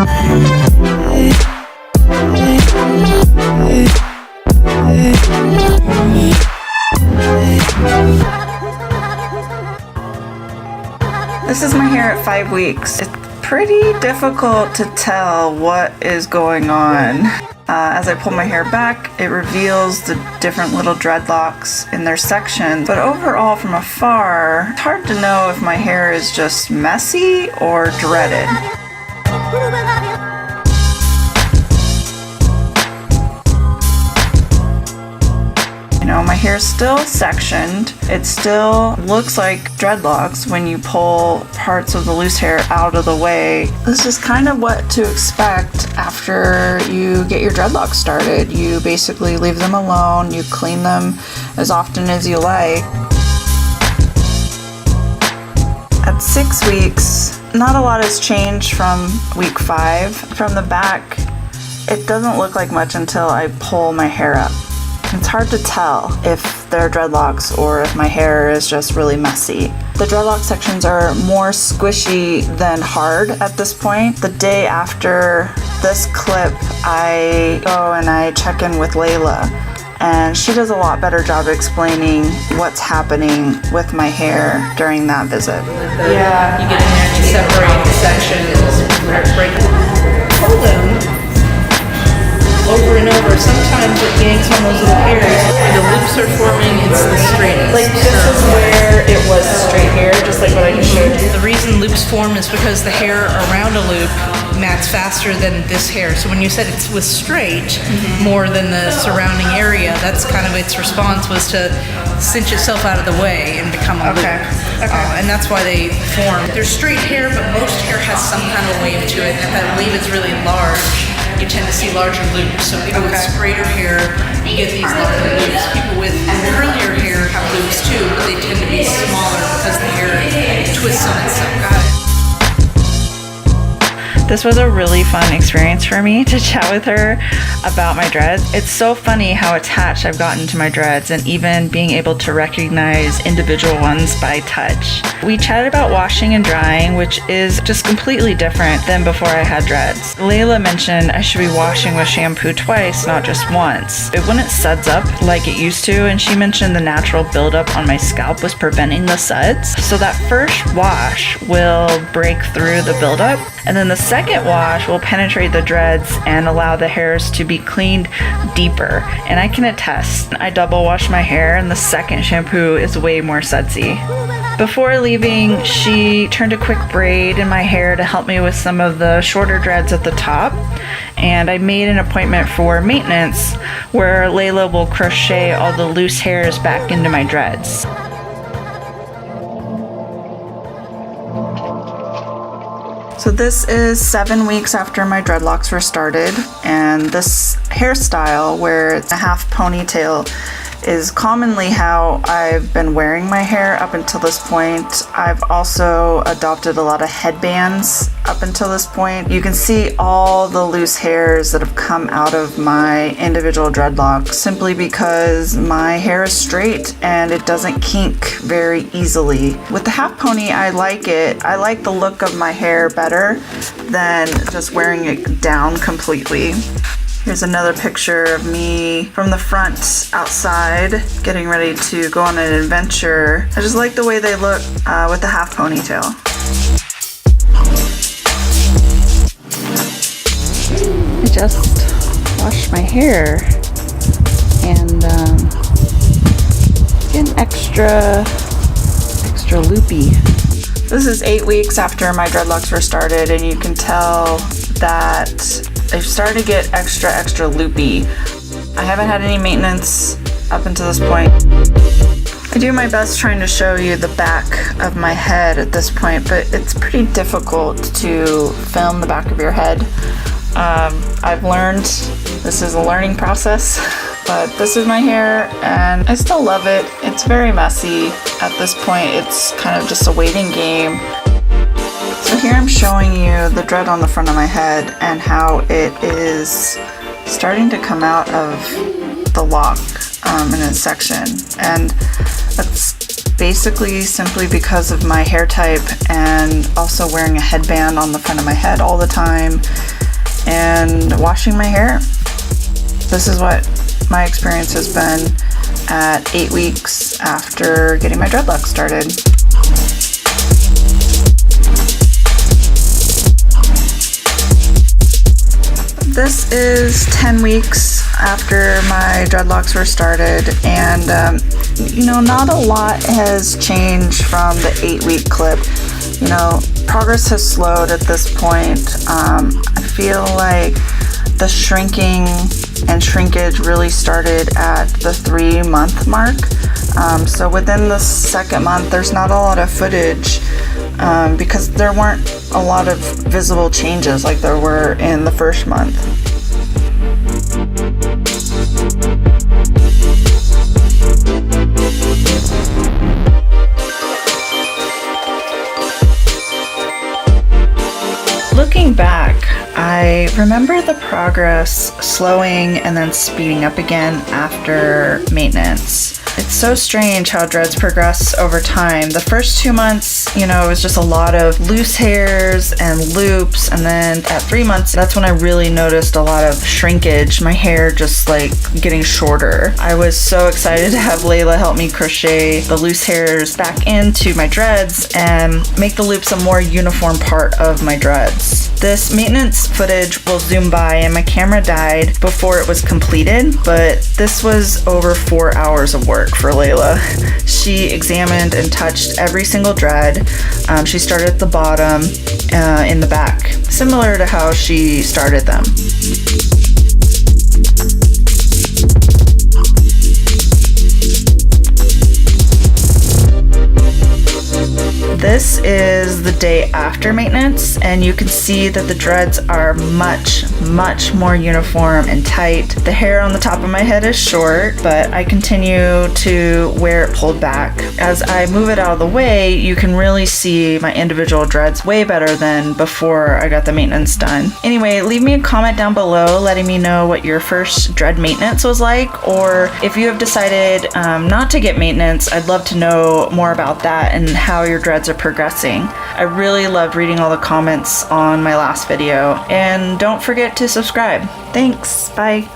This is my hair at 5 weeks. It's pretty difficult to tell what is going on. As I pull my hair back, it reveals the different little dreadlocks in their section. But overall, from afar, it's hard to know if my hair is just messy or dreaded. You know, my hair's still sectioned. It still looks like dreadlocks when you pull parts of the loose hair out of the way. This is kind of what to expect after you get your dreadlocks started. You basically leave them alone, you clean them as often as you like. At 6 weeks, not a lot has changed from week 5. From the back, it doesn't look like much until I pull my hair up. It's hard to tell if they're dreadlocks or if my hair is just really messy. The dreadlock sections are more squishy than hard at this point. The day after this clip, I go and I check in with Layla, and she does a lot better job explaining what's happening with my hair during that visit. Yeah. You get in there and you separate the sections, pull them over and over. Sometimes it yanks on those little hairs. The loops are forming, it's the straightest. Like this is where it was straight hair, just like what I just showed you. The reason loops form is because the hair around a loop mats faster than this hair. So when you said it was straight more than the surrounding area, that's kind of its response, was to cinch itself out of the way and become a loop. And that's why they form. They're straight hair, but most hair has some kind of wave to it. If that wave is really large, you tend to see larger loops. So people with straighter hair, you get these larger loops. People with curlier hair have loops too, but they tend to be smaller because the hair twists on itself. Got it. This was a really fun experience for me to chat with her about my dreads. It's so funny how attached I've gotten to my dreads, and even being able to recognize individual ones by touch. We chatted about washing and drying, which is just completely different than before I had dreads. Layla mentioned I should be washing with shampoo twice, not just once. It wouldn't suds up like it used to, and she mentioned the natural buildup on my scalp was preventing the suds. So that first wash will break through the buildup, and then the second wash will penetrate the dreads and allow the hairs to be cleaned deeper. And I can attest, I double wash my hair and the second shampoo is way more sudsy. Before leaving, she turned a quick braid in my hair to help me with some of the shorter dreads at the top. And I made an appointment for maintenance where Layla will crochet all the loose hairs back into my dreads. So this is 7 weeks after my dreadlocks were started, and this hairstyle where it's a half ponytail is commonly how I've been wearing my hair up until this point. I've also adopted a lot of headbands up until this point. You can see all the loose hairs that have come out of my individual dreadlocks simply because my hair is straight and it doesn't kink very easily. With the half pony, I like it. I like the look of my hair better than just wearing it down completely. Here's another picture of me from the front outside getting ready to go on an adventure. I just like the way they look with the half ponytail. I just washed my hair and getting extra loopy. This is 8 weeks after my dreadlocks were started, and you can tell that they've started to get extra loopy. I haven't had any maintenance up until this point. I do my best trying to show you the back of my head at this point, but it's pretty difficult to film the back of your head. I've learned this is a learning process, but this is my hair and I still love it. It's very messy. At this point, it's kind of just a waiting game. So here I'm showing you the dread on the front of my head and how it is starting to come out of the lock in its section. And that's basically simply because of my hair type and also wearing a headband on the front of my head all the time. and washing my hair. This is what my experience has been at 8 weeks after getting my dreadlocks started. This is 10 weeks after my dreadlocks were started, and not a lot has changed from the 8-week clip. Progress has slowed at this point. I feel like the shrinking and shrinkage really started at the 3-month mark. So within the second month, there's not a lot of footage because there weren't a lot of visible changes like there were in the first month. Looking back, I remember the progress slowing and then speeding up again after maintenance. It's so strange how dreads progress over time. The first 2 months, it was just a lot of loose hairs and loops, and then at 3 months, that's when I really noticed a lot of shrinkage, my hair just like getting shorter. I was so excited to have Layla help me crochet the loose hairs back into my dreads and make the loops a more uniform part of my dreads. This maintenance footage will zoom by, and my camera died before it was completed, but this was over 4 hours of work for Layla. She examined and touched every single dread. She started at the bottom in the back, similar to how she started them. This is the day after maintenance, and you can see that the dreads are much more uniform and tight. The hair on the top of my head is short, but I continue to wear it pulled back. As I move it out of the way, you can really see my individual dreads way better than before I got the maintenance done. Anyway, leave me a comment down below letting me know what your first dread maintenance was like, or if you have decided not to get maintenance, I'd love to know more about that and how your dreads are progressing. I really loved reading all the comments on my last video, and don't forget to subscribe. Thanks, bye.